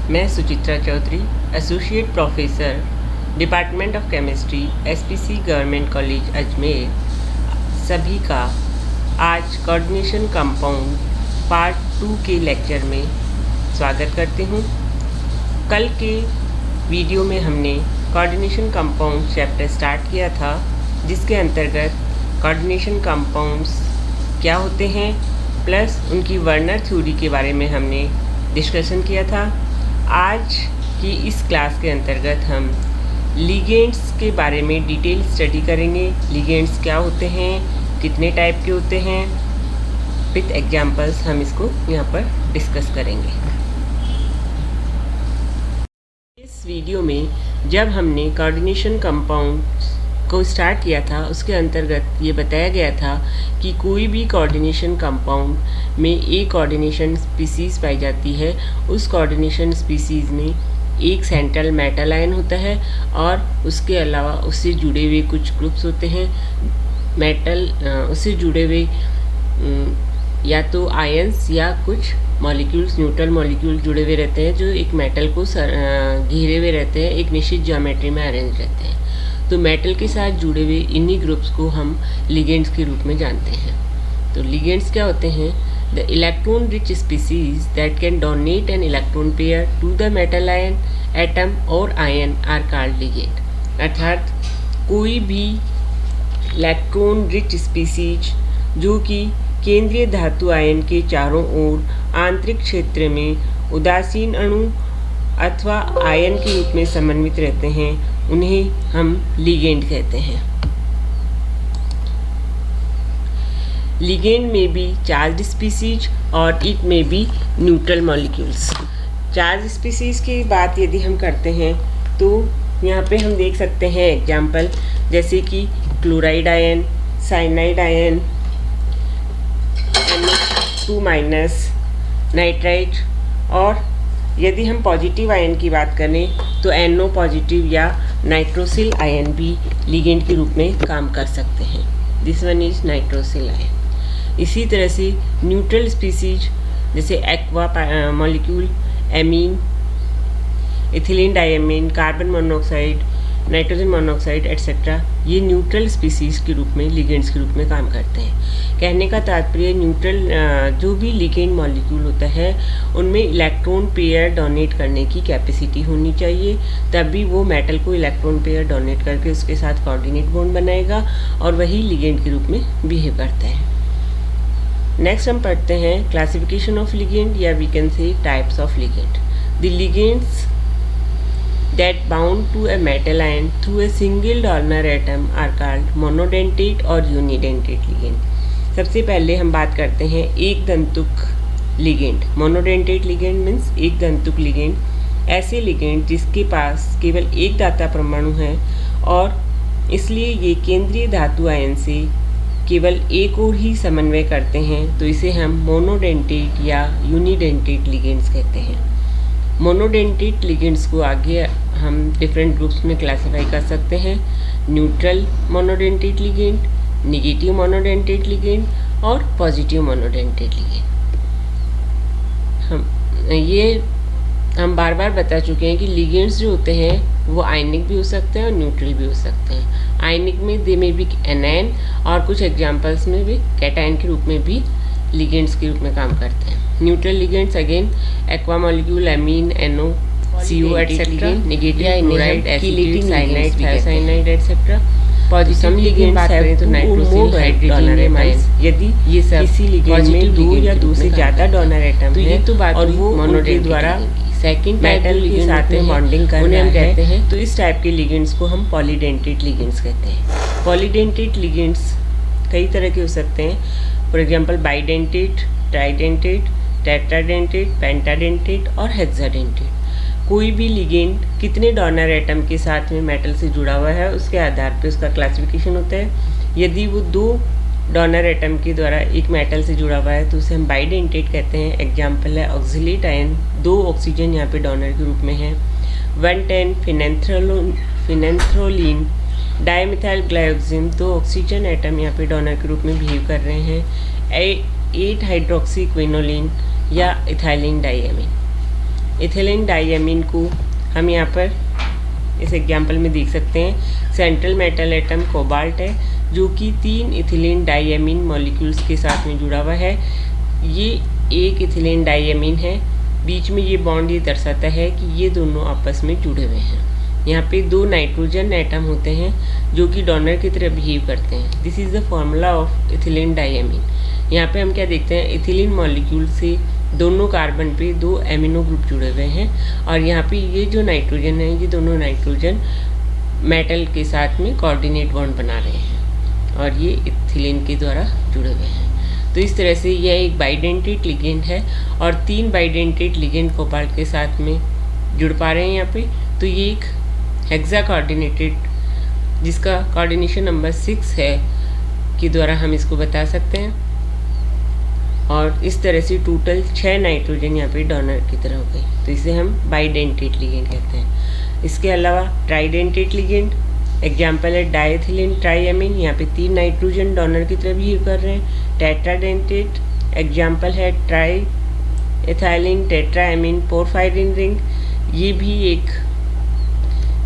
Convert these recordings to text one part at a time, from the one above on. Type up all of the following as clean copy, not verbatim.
मैं Suchitra Chaudhary, associate professor, department of chemistry, SPC government college Ajmer, सभी का आज कोऑर्डिनेशन कंपाउंड पार्ट 2 के लेक्चर में स्वागत करती हूँ। कल के वीडियो में हमने कोऑर्डिनेशन कंपाउंड चैप्टर स्टार्ट किया था, जिसके अंतर्गत कोऑर्डिनेशन कंपाउंड्स क्या होते हैं प्लस उनकी वर्नर थ्योरी के बारे में हमने डिस्कशन किया था। आज की इस क्लास के अंतर्गत हम लिगेंड्स के बारे में डिटेल स्टडी करेंगे। लिगेंड्स क्या होते हैं, कितने टाइप के होते हैं, विथ एग्जांपल्स हम इसको यहाँ पर डिस्कस करेंगे। इस वीडियो में जब हमने कोऑर्डिनेशन कंपाउंड्स को स्टार्ट किया था, उसके अंतर्गत ये बताया गया था कि कोई भी कोऑर्डिनेशन कंपाउंड में एक कोऑर्डिनेशन स्पीसीज़ पाई जाती है। उस कोऑर्डिनेशन स्पीसीज़ में एक सेंट्रल मेटल आयन होता है और उसके अलावा उससे जुड़े हुए कुछ ग्रुप्स होते हैं। मेटल उससे जुड़े हुए या तो आयंस या कुछ मॉलिक्यूल्स, न्यूट्रल मॉलिक्यूल जुड़े हुए रहते हैं, जो एक मेटल को घेरे हुए रहते हैं, एक निश्चित ज्योमेट्री में अरेंज रहते हैं। तो मेटल के साथ जुड़े हुए इन्हीं ग्रुप्स को हम लिगेंड्स के रूप में जानते हैं। तो लिगेंड्स क्या होते हैं? The electron rich species that can donate an electron pair to the metal ion atom और आयन आर कॉल्ड लिगेंड। अर्थात कोई भी इलेक्ट्रॉन रिच स्पीसीज जो कि केंद्रीय धातु आयन के चारों ओर आंतरिक क्षेत्र में उदासीन अणु अथवा आयन के रूप में समन्वित रहते हैं, उन्हें हम लिगेंड कहते हैं। लिगेंड में भी चार्ज स्पीसीज और इट में भी न्यूट्रल मॉलिक्यूल्स। चार्ज स्पीसीज की बात यदि हम करते हैं तो यहाँ पे हम देख सकते हैं एग्जाम्पल, जैसे कि chloride ion, cyanide ion, NO2- nitrite, और यदि हम पॉजिटिव आयन की बात करें तो NO पॉजिटिव या नाइट्रोसिल आयन भी लिगेंड के रूप में काम कर सकते हैं। This one is nitrosyl ion. इसी तरह से न्यूट्रल स्पीसीज जैसे aqua molecule, amine, ethylene diamine, carbon monoxide, nitrogen monoxide etcetera, ये न्यूट्रल स्पीसीज के रूप में लिगेंड्स के रूप में काम करते हैं। कहने का तात्पर्य न्यूट्रल जो भी लिगेंड मॉलिक्यूल होता है उनमें इलेक्ट्रॉन पेयर डोनेट करने की कैपेसिटी होनी चाहिए, तभी वो मेटल को इलेक्ट्रॉन पेयर डोनेट करके उसके साथ कोऑर्डिनेट बॉन्ड बनाएगा और वही लिगेंड के रूप में बिहेव करता है। नेक्स्ट हम पढ़ते हैं क्लासिफिकेशन ऑफ लिगेंड, या we can say types of ligand. The ligands that bound to a metal ion through a single donor atom are called monodentate और unidentate ligand। सबसे पहले हम बात करते हैं एक दंतुक लिगेंड। मोनोडेंटेट लिगेंड मीन्स एक दंतुक लिगेंड, ऐसे लिगेंड जिसके पास केवल एक दाता परमाणु है और इसलिए ये केंद्रीय धातु आयन से केवल एक और ही समन्वय करते हैं, तो इसे हम मोनोडेंटेट या यूनिडेंटेट लिगेंड्स कहते हैं। मोनोडेंटेट लिगेंड्स को आगे हम डिफरेंट ग्रुप्स में क्लासिफाई कर सकते हैं। Neutral monodentate ligand, negative monodentate ligand और पॉजिटिव मोनोडेंटेट लिगेंड। हम बार बार बता चुके हैं कि लिगेंड्स जो होते हैं वो आयनिक भी हो सकते हैं और न्यूट्रल भी हो सकते हैं। आयनिक में दे में भी एनायन और कुछ एग्जांपल्स में भी कैटायन के रूप में भी लिगेंड्स के रूप में काम करते हैं। Neutral ligands again aqua molecule, amine, NO, CO etcetera, negative chloride, acid, cyanide, thiocyanide etcetera. Positive ligands है तो नाइट्रोसिल, हाइड्रोजन एमाइंस। यदि ये सब किसी लिगेंड में दो या दो से ज़्यादा डोनर एटम तो ये तो बात और वो मोनोडेंटेट द्वारा सेकंड मेटल के साथ में बॉन्डिंग करना हम कहते हैं, तो इस टाइप के लिगेंड्स को हम पॉलीडेंटेट लिगेंड्स कहते हैं। पॉलीडेंटेट लिगेंड्स कई तरह के हो सकते हैं, for example bidentate, tridentate, tetradentate, pentadentate और हेक्साडेंटेट। कोई भी लिगेंड कितने डोनर एटम के साथ में मेटल से जुड़ा हुआ है उसके आधार पर उसका क्लासिफिकेशन होता है। यदि वो दो डोनर एटम के द्वारा एक मेटल से जुड़ा हुआ है तो उसे हम बाइडेंटेट कहते हैं। एग्जाम्पल है ऑक्सिलेट आयन, 2 ऑक्सीजन यहाँ पे डोनर के रूप में है। 110 फिनेंथ्रोलिन डाइमिथाइल ग्लाइकोजेन, 2 ऑक्सीजन एटम यहाँ पे डोनर के रूप में बिहेव कर रहे हैं। 8 हाइड्रोक्सी क्विनोलिन या इथाइलिन डाइएमिन। इथिलीन डाइएमीन को हम यहाँ पर इस एग्जाम्पल में देख सकते हैं। सेंट्रल मेटल एटम कोबाल्ट है जो कि 3 इथिलीन डाइएमीन मॉलिक्यूल्स के साथ में जुड़ा हुआ है। ये एक इथिलीन डाइएमीन है, बीच में ये बॉन्ड ये दर्शाता है कि ये दोनों आपस में जुड़े हुए हैं। यहाँ पे 2 नाइट्रोजन एटम होते हैं जो कि डोनर की तरह बिहेव करते हैं। This is the formula of ethylene diamine. यहाँ पे हम क्या देखते हैं, इथिलीन मॉलिक्यूल से दोनों कार्बन पे 2 एमिनो ग्रुप जुड़े हुए हैं और यहाँ पे ये जो नाइट्रोजन है, ये दोनों नाइट्रोजन मेटल के साथ में कोऑर्डिनेट बॉन्ड बना रहे हैं और ये इथिलीन के द्वारा जुड़े हुए हैं। तो इस तरह से यह एक बाइडेंटेट लिगेंड है और 3 बाइडेंटेट लिगेंड कोबाल्ट के साथ में जुड़ पा रहे हैं यहाँ पे। तो ये एक हेक्सा कोऑर्डिनेटेड, जिसका कोऑर्डिनेशन नंबर 6 है, के द्वारा हम इसको बता सकते हैं। और इस तरह से टोटल 6 नाइट्रोजन यहाँ पे डोनर की तरह हो गई, तो इसे हम बाइडेंटेट लिगेंड कहते हैं। इसके अलावा ट्राइडेंटेट लिगेंड एग्जाम्पल है डाइथिलीन ट्राइएमीन, यहाँ पे 3 नाइट्रोजन डोनर की तरह बिहेव कर रहे हैं। टेट्राडेंटेट एग्जाम्पल है try ethylene tetraammine porphyrin ring, ये भी एक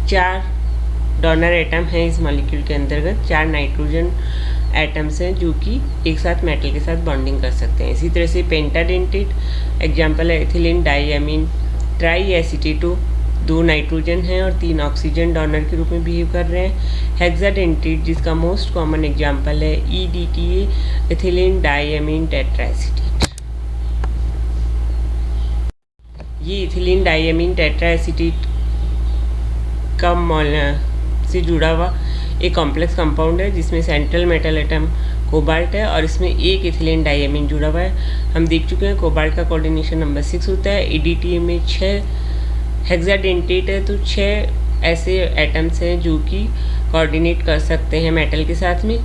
4 डोनर एटम है। इस मॉलिक्यूल के अंतर्गत 4 नाइट्रोजन एटम्स हैं जो कि एक साथ मेटल के साथ बॉन्डिंग कर सकते हैं। इसी तरह से पेंटाडेंटेट एग्जाम्पल है एथिलीन डाइएमीन ट्राई एसीटेटो, 2 नाइट्रोजन हैं और 3 ऑक्सीजन डोनर के रूप में बिहेव कर रहे हैं। हेक्साडेंटेट जिसका मोस्ट कॉमन एग्जाम्पल है EDTA एथिलीन डाइएमीन टेट्राएसीटेट। ये इथिलीन डाइएमीन टेट्राएसीटेट का से जुड़ा हुआ एक कॉम्प्लेक्स कंपाउंड है जिसमें सेंट्रल मेटल एटम कोबाल्ट है और इसमें एक इथिलीन डाइएमीन जुड़ा हुआ है। हम देख चुके हैं कोबाल्ट का कोऑर्डिनेशन नंबर 6 होता है। EDTA में 6 हेक्साडेंटेट है, तो 6 ऐसे एटम्स हैं जो कि कोऑर्डिनेट कर सकते हैं मेटल के साथ में।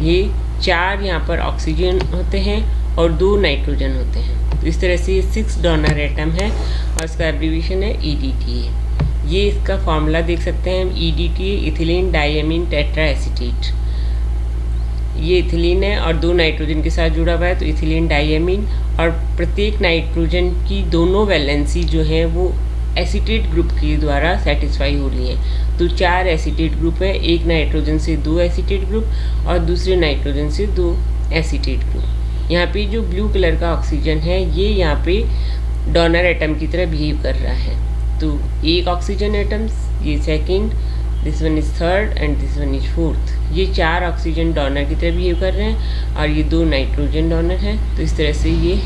ये 4 यहाँ पर ऑक्सीजन होते हैं और 2 नाइट्रोजन होते हैं। तो इस तरह से 6 डोनर एटम है और इसका एब्रीविएशन है EDTA। ये इसका फॉर्मूला देख सकते हैं हम, EDTA इथिलीन डाइएमीन टेट्राएसीटेट। ये इथिलीन है और 2 नाइट्रोजन के साथ जुड़ा हुआ है, तो इथिलीन डाइएमीन। और प्रत्येक नाइट्रोजन की दोनों वैलेंसी जो है वो एसीटेट ग्रुप के द्वारा सेटिस्फाई हो रही है। तो 4 एसीटेट ग्रुप है, एक नाइट्रोजन से 2 एसीटेट ग्रुप और दूसरे नाइट्रोजन से 2 एसीटेट ग्रुप। यहाँ पे जो ब्लू कलर का ऑक्सीजन है ये यहाँ पे डोनर एटम की तरह बिहेव कर रहा है। तो एक ऑक्सीजन एटम्स, ये second, this one is third and this one is fourth. ये 4 ऑक्सीजन डोनर की तरह बिहेव कर रहे हैं और ये 2 नाइट्रोजन डोनर हैं। तो इस तरह से ये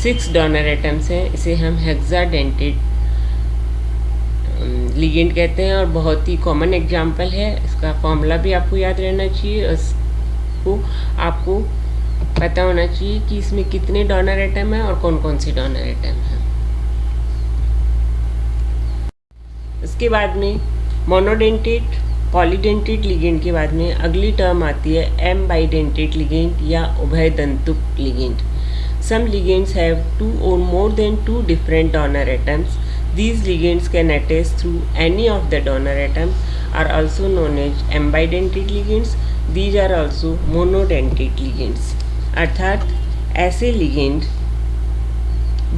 6 डोनर एटम्स हैं। इसे हम हेक्साडेंटेट लिगेंड कहते हैं और बहुत ही कॉमन एग्जाम्पल है। इसका फॉर्मूला भी आपको याद रहना चाहिए, इसको आपको पता होना चाहिए कि इसमें कितने डोनर एटम हैं और कौन कौन से डोनर एटम हैं। इसके बाद में मोनोडेंटेट पॉलीडेंटेट लिगेंड के बाद में अगली टर्म आती है एम बाइडेंटेट लिगेंड या उभयदंतुक ligand. Some ligands have 2 or more than 2 different donor atoms. These ligands can attach through any of the donor atoms, are also known as ambidentate ligands. These are also monodentate ligands. अर्थात ऐसे ligand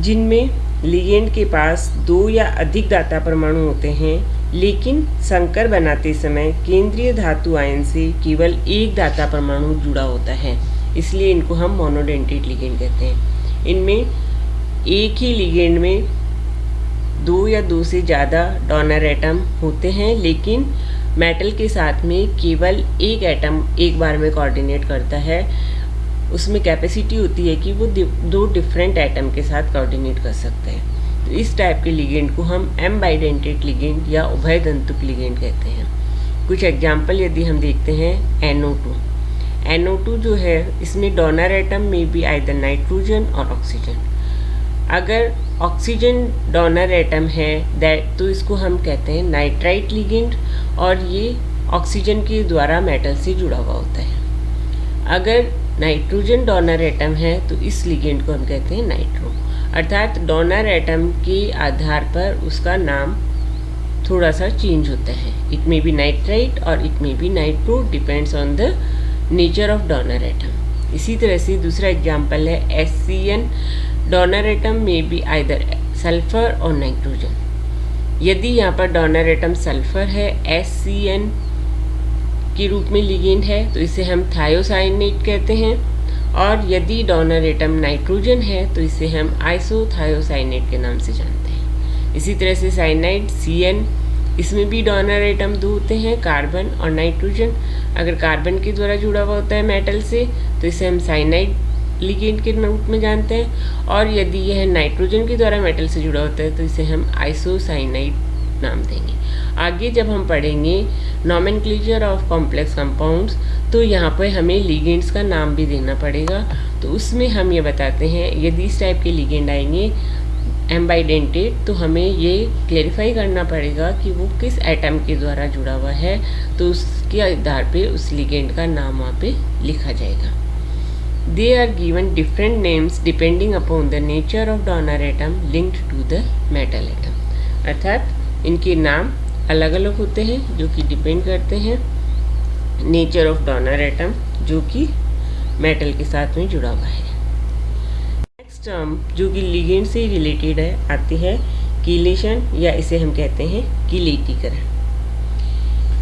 जिनमें ligand के पास 2 या अधिक दाता परमाणु होते हैं, लेकिन संकर बनाते समय केंद्रीय धातु आयन से केवल एक दाता परमाणु जुड़ा होता है, इसलिए इनको हम मोनोडेंटेट लिगेंड कहते हैं। इनमें एक ही लिगेंड में 2 या 2 से ज़्यादा डोनर एटम होते हैं, लेकिन मेटल के साथ में केवल एक एटम एक बार में कोऑर्डिनेट करता है। उसमें कैपेसिटी होती है कि वो 2 डिफरेंट एटम के साथ कोऑर्डिनेट कर सकते हैं। तो इस टाइप के लिगेंड को हम एम बाइडेंटेट लिगेंड या उभयदंतुक लिगेंड कहते हैं। कुछ एग्जाम्पल यदि हम देखते हैं, NO2 जो है, इसमें डोनर एटम में भी आइदर नाइट्रोजन और ऑक्सीजन। अगर ऑक्सीजन डोनर एटम है तो इसको हम कहते हैं नाइट्राइट लिगेंड और ये ऑक्सीजन के द्वारा मेटल से जुड़ा हुआ होता है। अगर नाइट्रोजन डोनर एटम है तो इस लिगेंड को हम कहते हैं नाइट्रो। अर्थात डोनर एटम के आधार पर उसका नाम थोड़ा सा चेंज होता है। इट मे बी नाइट्राइट और it may be nitro, depends on the nature of donor atom. इसी तरह से दूसरा एग्जाम्पल है SCN। डोनर एटम में भी आइदर सल्फर और नाइट्रोजन। यदि यहाँ पर डोनर एटम सल्फर है, SCN के रूप में लिगेंड है, तो इसे हम थायोसाइनेट कहते हैं। और यदि डोनर एटम नाइट्रोजन है तो इसे हम आइसोथायोसाइनेट के नाम से जानते हैं। इसी तरह से साइनाइड CN, इसमें भी डोनर एटम दो होते हैं, कार्बन और नाइट्रोजन। अगर कार्बन के द्वारा जुड़ा हुआ होता है मेटल से तो इसे हम साइनाइड लिगेंड के रूप में जानते हैं। और यदि यह नाइट्रोजन के द्वारा मेटल से जुड़ा होता है तो इसे हम आइसोसाइनाइड नाम देंगे। आगे जब हम पढ़ेंगे नॉमेनक्लेचर ऑफ कॉम्प्लेक्स कंपाउंड्स, तो यहाँ पर हमें लिगेंड्स का नाम भी देना पड़ेगा। तो उसमें हम ये बताते हैं, यदि इस टाइप के लिगेंड आएंगे एम्बाइडेंटेड, तो हमें ये क्लेरिफाई करना पड़ेगा कि वो किस एटम के द्वारा जुड़ा हुआ है, तो उसके आधार पे उस लिगेंड का नाम वहाँ पे लिखा जाएगा। They are given different names depending upon the nature of donor atom linked to the metal atom. अर्थात इनके नाम अलग अलग होते हैं जो कि डिपेंड करते हैं नेचर ऑफ डोनर एटम जो कि मेटल के साथ में जुड़ा हुआ है। नेक्स्ट टर्म जो कि लिगेंड से रिलेटेड है आती है कीलेशन, या इसे हम कहते हैं कीलेटीकरण।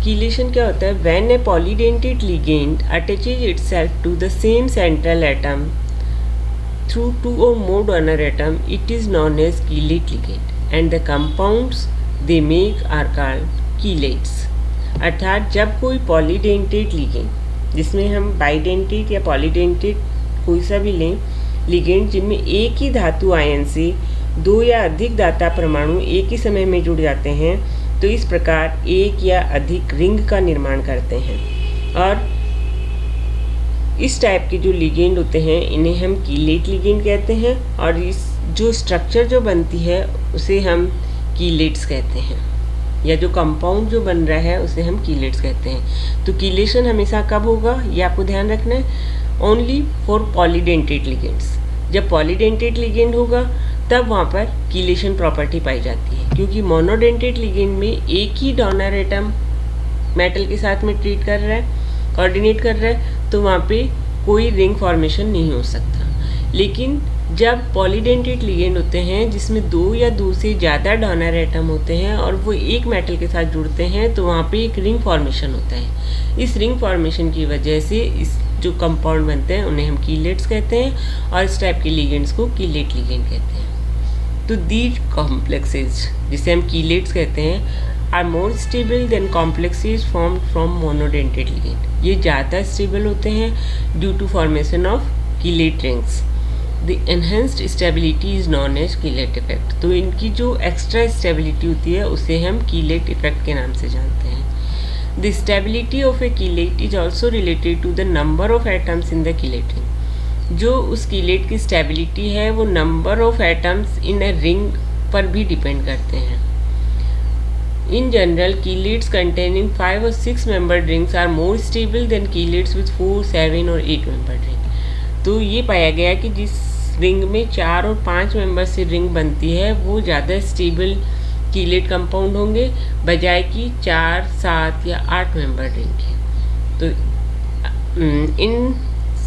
कीलेशन क्या होता है? When a polydentate ligand attaches itself to the same central atom through 2 or more donor atom, it is known as chelate ligand, and the compounds they make are called chelates। अर्थात जब कोई polydentate ligand, जिसमें हम bidentate या polydentate कोई सा भी लें, लिगेंड जिनमें एक ही धातु आयन से 2 या अधिक दाता परमाणु एक ही समय में जुड़ जाते हैं, तो इस प्रकार एक या अधिक रिंग का निर्माण करते हैं। और इस टाइप के जो लिगेंड होते हैं इन्हें हम कीलेट लिगेंड कहते हैं, और इस जो स्ट्रक्चर जो बनती है उसे हम कीलेट्स कहते हैं, या जो कंपाउंड जो बन रहा है उसे हम कीलेट्स कहते हैं। तो कीलेशन हमेशा कब होगा ये आपको ध्यान रखना है, ओनली फॉर पॉलीडेंटेड लिगेंड्स। जब पॉलीडेंटेड लिगेंड होगा तब वहाँ पर कीलेशन प्रॉपर्टी पाई जाती है, क्योंकि मोनोडेंटेड लिगेंड में एक ही डोनर एटम मेटल के साथ में ट्रीट कर रहा है, कोऑर्डिनेट कर रहा है, तो वहाँ पे कोई रिंग फॉर्मेशन नहीं हो सकता। लेकिन जब पॉलीडेंटेड लिगेंड होते हैं जिसमें 2 या 2 से ज़्यादा डोनर एटम होते हैं और वो एक मेटल के साथ जुड़ते हैं, तो वहाँ पे एक रिंग फॉर्मेशन होता है। इस रिंग फॉर्मेशन की वजह से इस जो कंपाउंड बनते हैं उन्हें हम कीलेट्स कहते हैं, और इस टाइप के लिगेंड्स को कीलेट लिगेंड कहते हैं। तो दीज कॉम्प्लेक्सेस जिसे हम कीलेट्स कहते हैं are more stable than complexes formed from monodentate ligand. ये ज़्यादा स्टेबल होते हैं due to formation of chelate rings. The enhanced stability is known as chelate effect. तो इनकी जो एक्स्ट्रा स्टेबिलिटी होती है उसे हम कीलेट इफेक्ट के नाम से जानते हैं। The stability of a chelate is also related to the number of atoms in the chelate ring. जो उस कीलेट की स्टेबिलिटी है वो number of atoms in a ring पर भी डिपेंड करते हैं। In general, chelates containing 5 or 6 membered rings are more stable than chelates with 4, 7 or 8 membered ring। तो ये पाया गया कि जिस रिंग में 4 और 5 मेंबर से रिंग बनती है वो ज़्यादा स्टेबल कीलेट कंपाउंड होंगे बजाय कि 4, 7 या 8 मेंबर रिंग के। तो in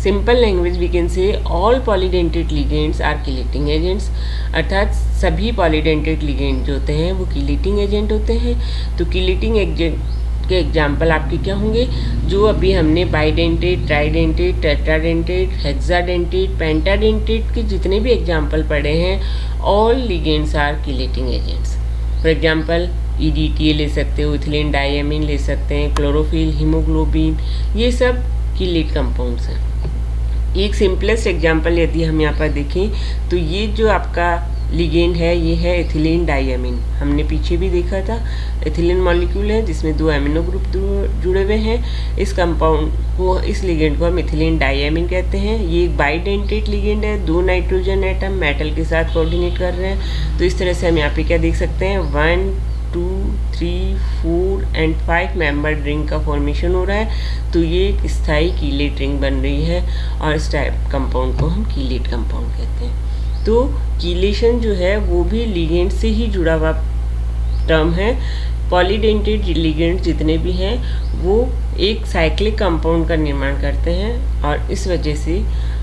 simple language we can say all polydentate ligands are chelating agents. अर्थात सभी पॉलीडेंटेड लिगेंड जो होते हैं वो कीलेटिंग एजेंट होते हैं। तो कीलेटिंग एजेंट के एग्जाम्पल आपके क्या होंगे, जो अभी हमने bidentate, tridentate, tetradentate, hexadentate, pentadentate के जितने भी एग्जाम्पल पढ़े हैं, all ligands are chelating agents. For example EDTA ले सकते हो, इथिलीन डायमीन ले सकते हैं, क्लोरोफिल, हीमोग्लोबिन, ये सब कीलेट कंपाउंड्स हैं। एक सिंपलेस्ट एग्जांपल यदि हम यहाँ पर देखें तो ये जो आपका लिगेंड है ये है एथिलीन डायमीन। हमने पीछे भी देखा था, एथिलीन मॉलिक्यूल है जिसमें 2 एमिनो ग्रुप जुड़े हुए हैं। इस कंपाउंड को, इस लिगेंड को हम एथिलीन डायमीन कहते हैं। ये एक बाइडेंटेड लिगेंड है, 2 नाइट्रोजन एटम मेटल के साथ कोऑर्डिनेट कर रहे हैं। तो इस तरह से हम यहाँ पे क्या देख सकते हैं, 1, 2, 3, 4 एंड 5 मेंबर्ड रिंग का फॉर्मेशन हो रहा है। तो ये एक स्थायी कीलेट रिंग बन रही है, और इस टाइप कंपाउंड को हम कीलेट कंपाउंड कहते हैं। तो कीलेशन जो है वो भी लिगेंड से ही जुड़ा हुआ टर्म है। पॉलीडेंटेड लिगेंड जितने भी हैं वो एक साइक्लिक कंपाउंड का निर्माण करते हैं, और इस वजह से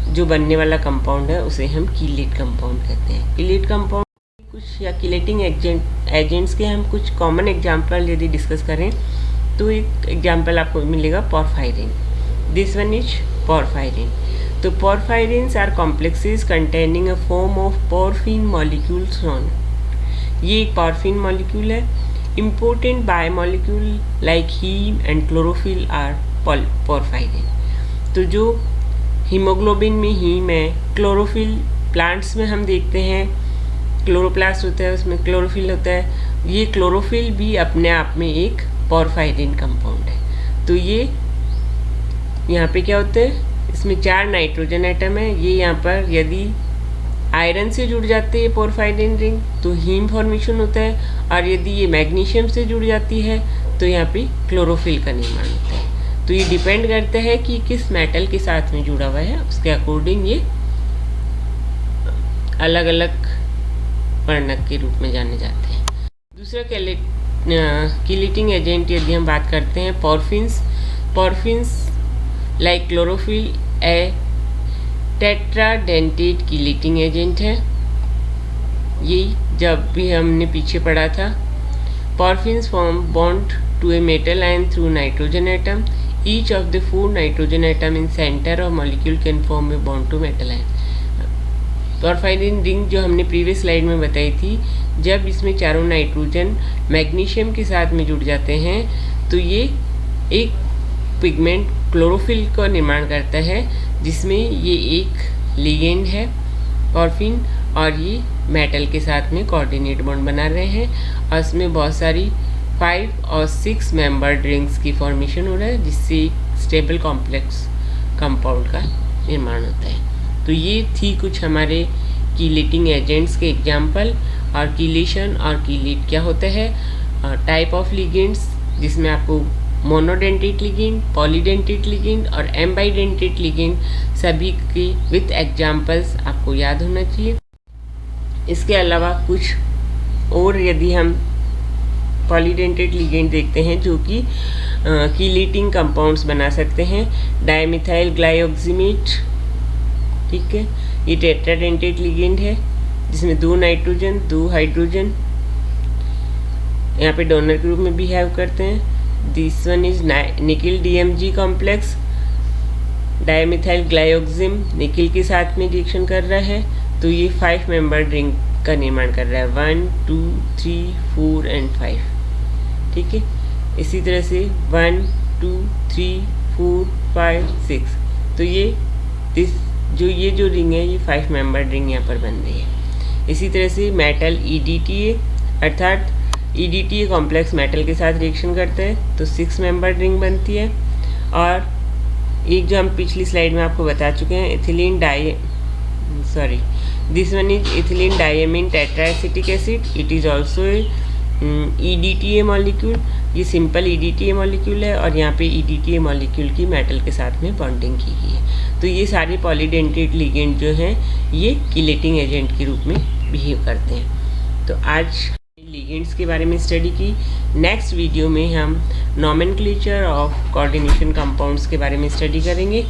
जो बनने वाला कंपाउंड है उसे हम कीलेट कंपाउंड कहते हैं। कीलेट कंपाउंड कुछ या किलेटिंग एजेंट्स के हम कुछ कॉमन एग्जांपल यदि डिस्कस करें तो एक एग्जांपल आपको मिलेगा porphyrin. This one is porphyrin. तो porphyrins are complexes containing a form of porphin molecules on. ये एक पोरफिन मॉलिक्यूल है। Important biomolecule like heme and chlorophyll are porphyrin. तो जो हीमोग्लोबिन में हीम है, क्लोरोफिल प्लांट्स में हम देखते हैं क्लोरोप्लास्ट होता है, उसमें क्लोरोफिल होता है। ये क्लोरोफिल भी अपने आप में एक पोरफायरिन कंपाउंड है। तो ये यहाँ पे क्या होता है, इसमें 4 नाइट्रोजन एटम है। ये यहाँ पर यदि आयरन से जुड़ जाते हैं पोरफायरिन रिंग तो हीम फॉर्मेशन होता है, और यदि ये मैग्नीशियम से जुड़ जाती है तो यहाँ पे क्लोरोफिल का निर्माण होता है। तो ये डिपेंड करता है कि किस मेटल के साथ में जुड़ा हुआ है, उसके अकॉर्डिंग ये अलग अलग वर्णक के रूप में जाने जाते हैं। दूसरा किलेटिंग एजेंट यदि हम बात करते हैं porphins like chlorophyll a tetradentate chelating agent है। ये जब भी हमने पीछे पढ़ा था, porphins form bond to a metal ion through nitrogen atom. Each of the 4 nitrogen atom in centre of molecule can form a bond to metal ion. Porphyrin ring जो हमने प्रीवियस स्लाइड में बताई थी, जब इसमें चारों नाइट्रोजन मैग्नीशियम के साथ में जुड़ जाते हैं तो ये एक पिगमेंट क्लोरोफिल का निर्माण करता है, जिसमें ये एक लिगेंड है पोरफिन, और ये मेटल के साथ में कोऑर्डिनेट बॉन्ड बना रहे हैं, और इसमें बहुत सारी 5 और 6 मेंबर्ड रिंग्स की फॉर्मेशन हो रहा है, जिससे एक स्टेबल कॉम्प्लेक्स कंपाउंड का निर्माण होता है। तो ये थी कुछ हमारे किलेटिंग एजेंट्स के एग्जाम्पल। और किलेशन और किलेट क्या होता है, टाइप ऑफ लिगेंड्स, जिसमें आपको मोनोडेंटेट लिगेंड, पॉलीडेंटेट लिगेंड और एम्बाइडेंटेट लिगेंड सभी के विथ एग्जाम्पल्स आपको याद होना चाहिए। इसके अलावा कुछ और यदि हम पॉलीडेंटेट लिगेंड देखते हैं जो कि किलेटिंग कंपाउंड्स बना सकते हैं, डायमिथाइल ग्लाइऑक्सीमेट, ठीक है, ये टेट्राडेंटेट लिगेंड है जिसमें 2 नाइट्रोजन 2 हाइड्रोजन यहाँ पे डोनर के रूप में बिहेव करते हैं। This one is nickel DMG complex, dimethyl glyoxime nickel के साथ में रिएक्शन कर रहा है, तो ये 5 मेंबर्ड रिंग का निर्माण कर रहा है, 1 2 3 4 एंड 5, ठीक है। इसी तरह से 1 2 3 4 5 6, तो ये जो रिंग है ये 5 मेंबर्ड रिंग यहाँ पर बन रही है। इसी तरह से मेटल EDTA, अर्थात EDTA कॉम्प्लेक्स मेटल के साथ रिएक्शन करता है तो 6 मेंबर्ड रिंग बनती है। और एक जो हम पिछली स्लाइड में आपको बता चुके हैं, this one is ethylene diamine tetraacetic acid, it is also EDTA molecule. ये सिंपल EDTA मॉलिक्यूल है और यहाँ पे EDTA मॉलिक्यूल की मेटल के साथ में बॉन्डिंग की गई है। तो ये सारे पॉलीडेंटेट लिगेंड जो हैं ये किलेटिंग एजेंट के रूप में बिहेव करते हैं। तो आज लिगेंड्स के बारे में स्टडी की। नेक्स्ट वीडियो में हम नॉमेनक्लेचर ऑफ कोऑर्डिनेशन कंपाउंड्स के बारे में स्टडी करेंगे।